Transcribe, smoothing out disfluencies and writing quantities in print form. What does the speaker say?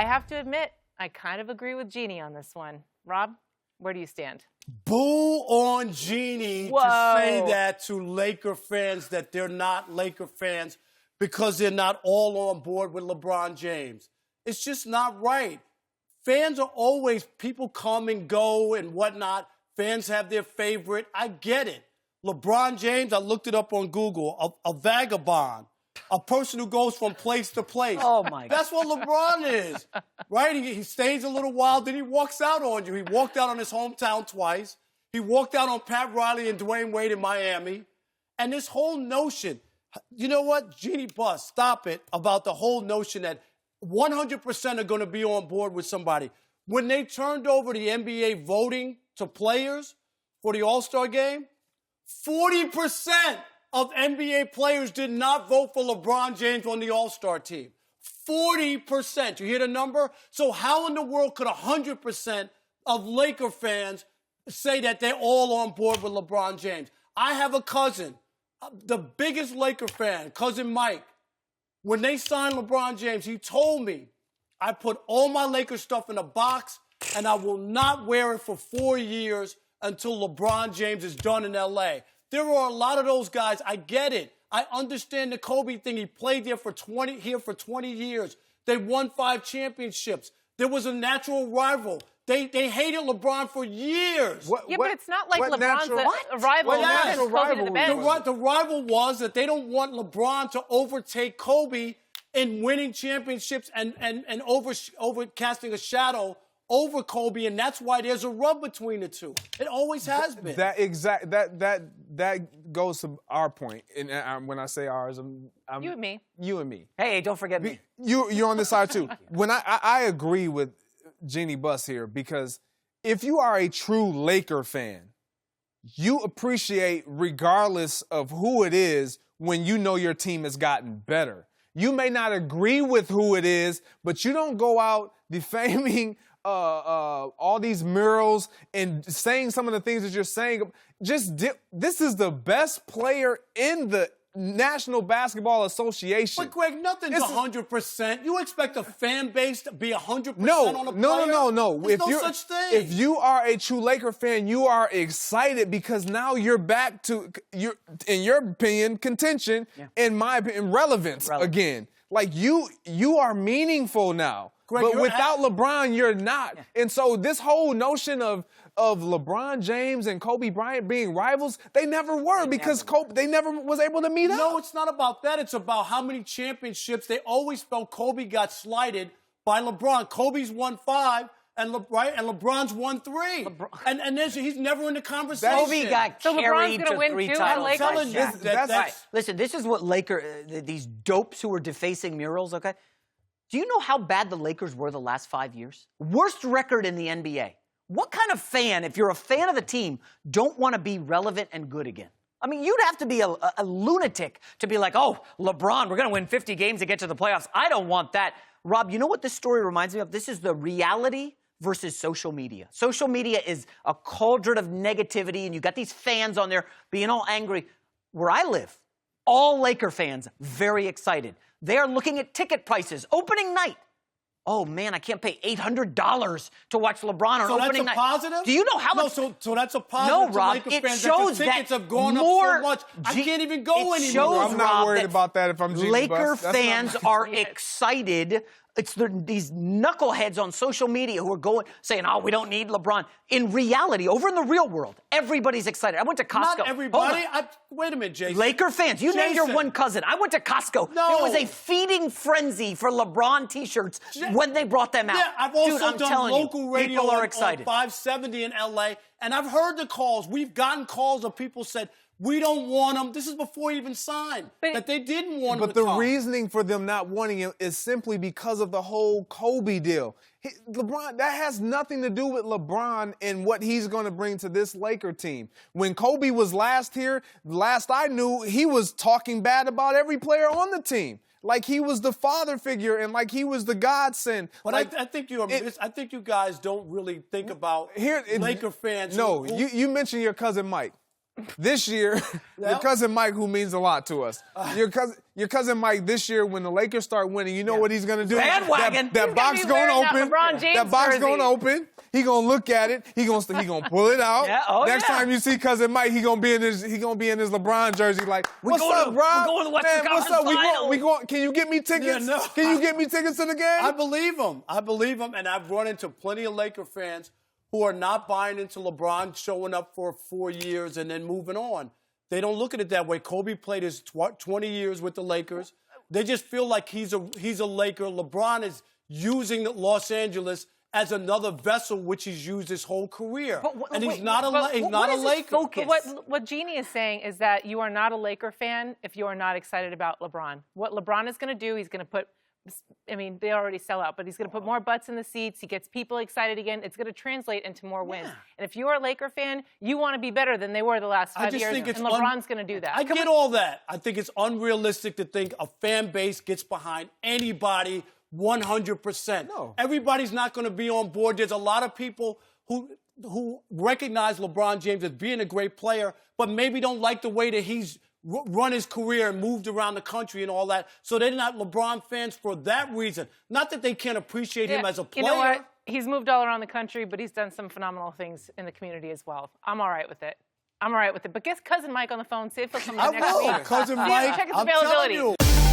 have to admit, I kind of agree with Jeanie on this one. Rob, where do you stand? Boo on Jeanie to say that to Laker fans, that they're not Laker fans because they're not all on board with LeBron James. It's just not right. Fans are always, people come and go and whatnot. Fans have their favorite. I get it. LeBron James, I looked it up on Google, a vagabond, a person who goes from place to place. Oh, my God. That's what LeBron is, right? He stays a little while, then he walks out on you. He walked out on his hometown twice. He walked out on Pat Riley and Dwayne Wade in Miami. And this whole notion, you know what, Jeanie Buss, stop it, about the whole notion that 100% are going to be on board with somebody. When they turned over the NBA voting to players for the All-Star game, 40% of NBA players did not vote for LeBron James on the All-Star team. 40%. You hear the number? So how in the world could 100% of Laker fans say that they're all on board with LeBron James? I have a cousin, the biggest Laker fan, cousin Mike. When they signed LeBron James, he told me, I put all my Lakers stuff in a box and I will not wear it for 4 years until LeBron James is done in L.A. There are a lot of those guys. I get it. I understand the Kobe thing. He played there for 20 years. They won 5 championships. There was a natural rival. They hated LeBron for years. But it's not like LeBron's a rival. The rival was that they don't want LeBron to overtake Kobe in winning championships and over casting a shadow over Kobe, and that's why there's a rub between the two. It always has been. That goes to our point. And when I say ours, I'm you and me. You and me. Hey, don't forget me. You're on this side too. When I agree with Jeanie Buss here, because if you are a true Laker fan, you appreciate regardless of who it is when you know your team has gotten better. You may not agree with who it is, but you don't go out defaming all these murals and saying some of the things that you're saying. This is the best player in the National Basketball Association. But, Greg, nothing's 100%. You expect a fan base to be 100% on a player? No. There's no such thing. If you are a true Laker fan, you are excited because now you're back to, in your opinion, contention, in my opinion, relevance again. Like, you are meaningful now. Greg, but without LeBron, you're not. Yeah. And so this whole notion of LeBron James and Kobe Bryant being rivals, they never were because they never was able to meet up. No, it's not about that. It's about how many championships. They always felt Kobe got slighted by LeBron. Kobe's won 5, and LeBron's won 3. And he's never in the conversation. Kobe got carried to 3 titles. I'm telling you, that's Listen, this is what these dopes who are defacing murals, okay? Do you know how bad the Lakers were the last 5 years? Worst record in the NBA. What kind of fan, if you're a fan of the team, don't want to be relevant and good again? I mean, you'd have to be a lunatic to be like, oh, LeBron, we're going to win 50 games to get to the playoffs. I don't want that. Rob, you know what this story reminds me of? This is the reality versus social media. Social media is a cauldron of negativity, and you got these fans on there being all angry. Where I live, all Laker fans, very excited. They are looking at ticket prices. Opening night. Oh, man, I can't pay $800 to watch LeBron on opening night. So that's a positive? Do you know how much? No, so that's a positive. No, Rob, Laker it fans shows that the tickets have gone more, up so much. I can't even go anymore. Shows, I'm not worried about that if I'm Jeanie Laker Buss. fans are excited. It's these knuckleheads on social media who are saying, oh, we don't need LeBron. In reality, over in the real world, everybody's excited. I went to Costco. Not everybody. Wait a minute, Jason. Laker fans, you named your one cousin. I went to Costco. No. There was a feeding frenzy for LeBron T-shirts when they brought them out. Yeah, I've also done local radio people are on excited. 570 in L.A., and I've heard the calls. We've gotten calls of people said, we don't want him. This is before he even signed. That they didn't want him. But the reasoning for them not wanting him is simply because of the whole Kobe deal. LeBron, that has nothing to do with LeBron and what he's going to bring to this Laker team. When Kobe was last here, last I knew, he was talking bad about every player on the team. Like he was the father figure and like he was the godsend. But I think you guys don't really think about Laker fans. No, you mentioned your cousin Mike. this year, your cousin Mike, who means a lot to us, your cousin Mike this year, when the Lakers start winning, you know what he's going to do? Bandwagon. That box going to open. LeBron James That box jersey. going to open. He going to look at it. He going to pull it out. Next time you see cousin Mike, he going to be in his LeBron jersey like, what's up, Rob? We're going to the Western What's Conference up? Finals. We going, can you get me tickets? Yeah, no. Can you get me tickets to the game? I believe him. And I've run into plenty of Laker fans who are not buying into LeBron showing up for 4 years and then moving on. They don't look at it that way. Kobe played his 20 years with the Lakers. They just feel like he's a Laker. LeBron is using Los Angeles as another vessel, which he's used his whole career. He's not a Laker. But what Jeanie is saying is that you are not a Laker fan if you are not excited about LeBron. What LeBron is going to do, he's going to put, I mean, they already sell out, but he's going to put more butts in the seats. He gets people excited again. It's going to translate into more wins. And if you're a Laker fan, you want to be better than they were the last 5 years, and LeBron's going to do that. I get all that. I think it's unrealistic to think a fan base gets behind anybody 100%. No. Everybody's not going to be on board. There's a lot of people who recognize LeBron James as being a great player, but maybe don't like the way that he's run his career and moved around the country and all that. So they're not LeBron fans for that reason. Not that they can't appreciate him as a player. You know what? He's moved all around the country, but he's done some phenomenal things in the community as well. I'm all right with it. But get cousin Mike on the phone. See if he'll come in next week. Cousin Mike. Check his I'm availability. telling you.